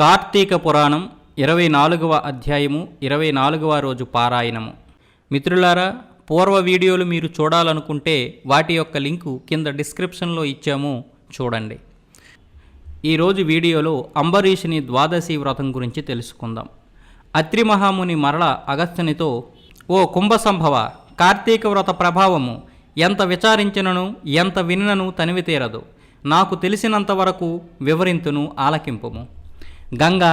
కార్తీక పురాణం 24వ అధ్యాయము 24వ రోజు పారాయణము. మిత్రులారా, పూర్వ వీడియోలు మీరు చూడాలనుకుంటే వాటి యొక్క లింకు కింద డిస్క్రిప్షన్లో ఇచ్చాము, చూడండి. ఈరోజు వీడియోలో అంబరీషుని ద్వాదశి వ్రతం గురించి తెలుసుకుందాం. అత్రి మహాముని మరల అగస్త్యునితో, ఓ కుంభసంభవ, కార్తీక వ్రత ప్రభావము ఎంత విచారించినను ఎంత వినినను తనివి తీరదు. నాకు తెలిసినంతవరకు వివరింతును, ఆలకింపుము. గంగా,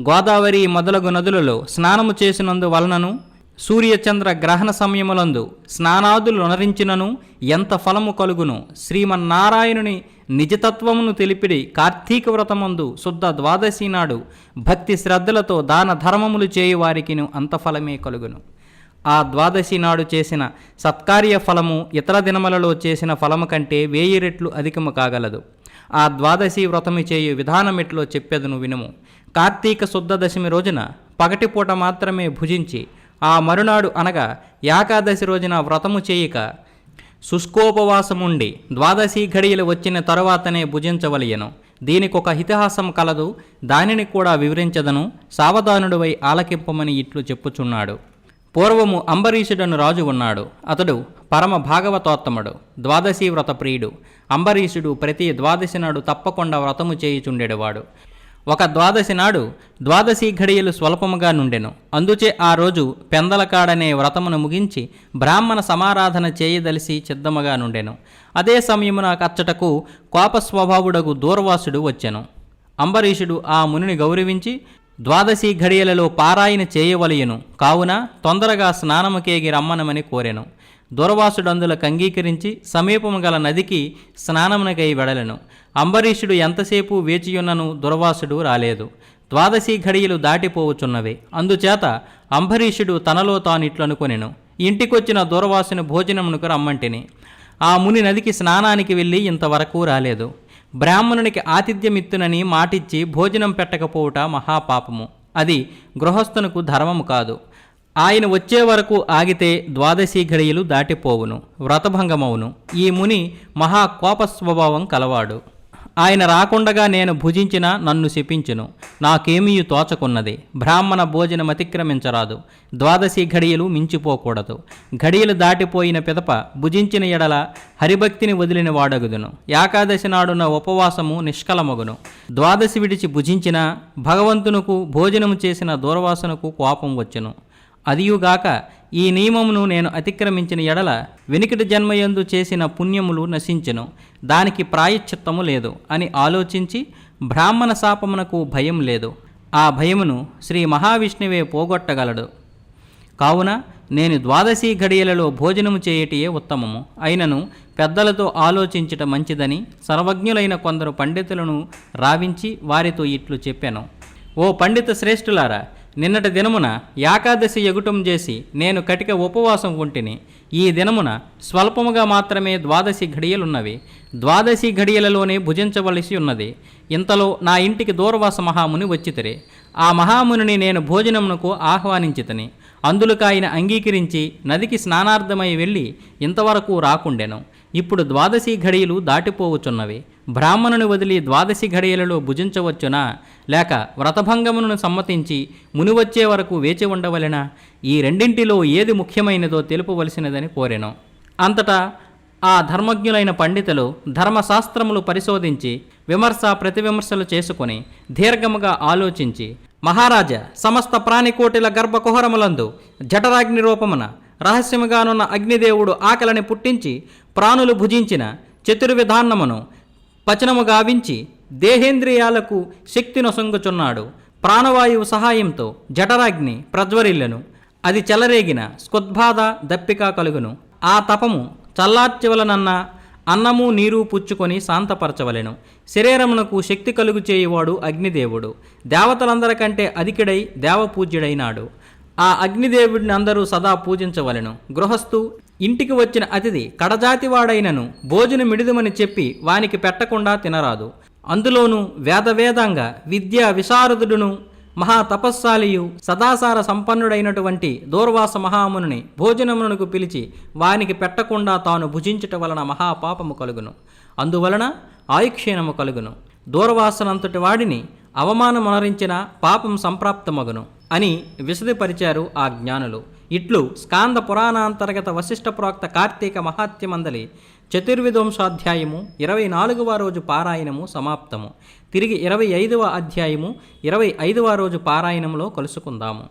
గోదావరి మొదలగు నదులలో స్నానము చేసినందువలనను సూర్యచంద్ర గ్రహణ సమయములందు స్నానాదులు నరించినను ఎంత ఫలము కలుగును. శ్రీమన్నారాయణుని నిజతత్వమును తెలిపిడి కార్తీక వ్రతమందు శుద్ధ ద్వాదశి నాడు భక్తి శ్రద్ధలతో దాన ధర్మములు చేయువారికిను అంత ఫలమే కలుగును. ఆ ద్వాదశి నాడు చేసిన సత్కార్య ఫలము ఇతర దినములలో చేసిన ఫలము కంటే 1000 రెట్లు అధికము కాగలదు. ఆ ద్వాదశి వ్రతము చేయు విధానమెట్లో చెప్పెదను వినుము. కార్తీక శుద్ధ దశమి రోజున పగటిపూట మాత్రమే భుజించి ఆ మరునాడు అనగా ఏకాదశి రోజున వ్రతము చేయక శుష్కోపవాసముండి ద్వాదశి ఘడియలు వచ్చిన తరువాతనే భుజించవలయను. దీనికొక ఇతిహాసం కలదు, దానిని కూడా వివరించదను, సావధానుడివై ఆలకింపమని ఇట్లు చెప్పుచున్నాడు. పూర్వము అంబరీషుడను రాజు ఉన్నాడు. అతడు పరమ భాగవతోత్తముడు, ద్వాదశి వ్రత ప్రియుడు. అంబరీషుడు ప్రతి ద్వాదశి నాడు తప్పకుండా వ్రతము చేయుచుండేవాడు. ఒక ద్వాదశి నాడు ద్వాదశి ఘడియలు స్వల్పముగా నుండెను. అందుచే ఆ రోజు పెందలకాడనే వ్రతమును ముగించి బ్రాహ్మణ సమారాధన చేయదలిసి సిద్ధముగా నుండెను. అదే సమయమున అచ్చటకు కోపస్వభావుడగు దూర్వాసుడు వచ్చెను. అంబరీషుడు ఆ మునిని గౌరవించి, ద్వాదశి ఘడియలలో పారాయణ చేయవలయను, కావున తొందరగా స్నానముకేగి రమ్మనమని కోరెను. దూర్వాసుడందులకు అంగీకరించి సమీపము గల నదికి స్నానమునకై వెడలెను. అంబరీషుడు ఎంతసేపు వేచియున్నను దూర్వాసుడు రాలేదు. ద్వాదశి ఘడియలు దాటిపోవుచున్నవే. అందుచేత అంబరీషుడు తనలో తానిట్లనుకొనెను, ఇంటికొచ్చిన దూర్వాసుని భోజనమునకు రమ్మంటిని. ఆ ముని నదికి స్నానానికి వెళ్ళి ఇంతవరకు రాలేదు. బ్రాహ్మణునికి ఆతిథ్యమిత్తునని మాటిచ్చి భోజనం పెట్టకపోవుట మహాపాపము. అది గృహస్థునకు ధర్మము కాదు. ఆయన వచ్చే వరకు ఆగితే ద్వాదశి ఘడియలు దాటిపోవును, వ్రతభంగమవును. ఈ ముని మహా కోప స్వభావం కలవాడు. ఆయన రాకుండగా నేను భుజించిన నన్ను శపించును. నాకేమీ తోచకున్నది. బ్రాహ్మణ భోజనం అతిక్రమించరాదు. ద్వాదశి ఘడియలు మించిపోకూడదు. ఘడియలు దాటిపోయిన పిదప భుజించిన ఎడల హరిభక్తిని వదిలిన వాడగుదును. ఏకాదశి నాడున్న ఉపవాసము నిష్కలమగును. ద్వాదశి విడిచి భుజించిన భగవంతునకు భోజనము చేసిన దూర్వాసునకు కోపం వచ్చును. అదియుగాక ఈ నియమమును నేను అతిక్రమించిన ఎడల వెనుకటి జన్మయందు చేసిన పుణ్యములు నశించెను, దానికి ప్రాయశ్చిత్తము లేదు అని ఆలోచించి బ్రాహ్మణ శాపమునకు భయం లేదు. ఆ భయమును శ్రీ మహావిష్ణువే పోగొట్టగలడు. కావున నేను ద్వాదశి ఘడియలలో భోజనము చేయటియే ఉత్తమము. అయినను పెద్దలతో ఆలోచించట మంచిదని సర్వజ్ఞులైన కొందరు పండితులను రావించి వారితో ఇట్లు చెప్పాను. ఓ పండిత శ్రేష్ఠులారా, నిన్నటి దినమున ఏకాదశి ఎగుటం చేసి నేను కటిక ఉపవాసం ఉంటిని. ఈ దినమున స్వల్పముగా మాత్రమే ద్వాదశి ఘడియలున్నవి. ద్వాదశి ఘడియలలోనే భుజించవలసి ఉన్నది. ఇంతలో నా ఇంటికి దూర్వాస మహాముని వచ్చితిరి. ఆ మహామునిని నేను భోజనమునకు ఆహ్వానించితిని. అందులకు ఆయన అంగీకరించి నదికి స్నానార్థమై వెళ్ళి ఇంతవరకు రాకుండెను. ఇప్పుడు ద్వాదశి ఘడియలు దాటిపోవచ్చున్నవి. బ్రాహ్మణుని వదిలి ద్వాదశి ఘడియలలో భుజించవచ్చునా, లేక వ్రతభంగమును సమ్మతించి ముని వచ్చే వరకు వేచి ఉండవలెనా? ఈ రెండింటిలో ఏది ముఖ్యమైనదో తెలుపవలసినదని కోరెను. అంతటా ఆ ధర్మజ్ఞులైన పండితులు ధర్మశాస్త్రములు పరిశోధించి విమర్శ ప్రతివిమర్శలు చేసుకొని దీర్ఘముగా ఆలోచించి, మహారాజా, సమస్త ప్రాణికోటిల గర్భకుహరములందు జఠరాగ్ని రూపమున రహస్యముగానున్న అగ్నిదేవుడు ఆకలిని పుట్టించి ప్రాణులు భుజించిన చతుర్విధాన్నమును పచనము గావించి దేహేంద్రియాలకు శక్తి నొసంగుచున్నాడు. ప్రాణవాయువు సహాయంతో జఠరాగ్ని ప్రజ్వరిల్లెను. అది చెలరేగిన స్కుద్బాధ దప్పిక కలుగును. ఆ తపము చల్లార్చవలనన్న అన్నము నీరు పుచ్చుకొని శాంతపరచవలెను. శరీరమునకు శక్తి కలుగు చేయువాడు అగ్నిదేవుడు. దేవతలందరికంటే అధికుడై దేవపూజ్యుడైనాడు. ఆ అగ్నిదేవుడిని అందరూ సదా పూజించవలెను. గృహస్థు ఇంటికి వచ్చిన అతిథి కడజాతివాడైనను భోజనమిడుదుమని చెప్పి వానికి పెట్టకుండా తినరాదు. అందులోనూ వేదాంగ విద్యా విశారదుడును మహాతపస్సాలియు సదాసార సంపన్నుడైనటువంటి దూర్వాస మహాముని భోజనమునకు పిలిచి వానికి పెట్టకుండా తాను భుజించుట వలన మహాపాపము కలుగును. అందువలన ఆయుక్షీణము కలుగును. దూర్వాసనంతటి వాడిని అవమానమొనరించిన పాపం సంప్రాప్తమగును అని విశదీపరిచారు ఆ జ్ఞానులు. ఇట్లు స్కాంద పురాణాంతర్గత వశిష్ఠ ప్రోక్త కార్తీక మహాత్మ్యమందలి చతుర్విధంశాధ్యాయము 24వ రోజు పారాయణము సమాప్తము. తిరిగి 25వ అధ్యాయము 25వ రోజు పారాయణంలో కలుసుకుందాము.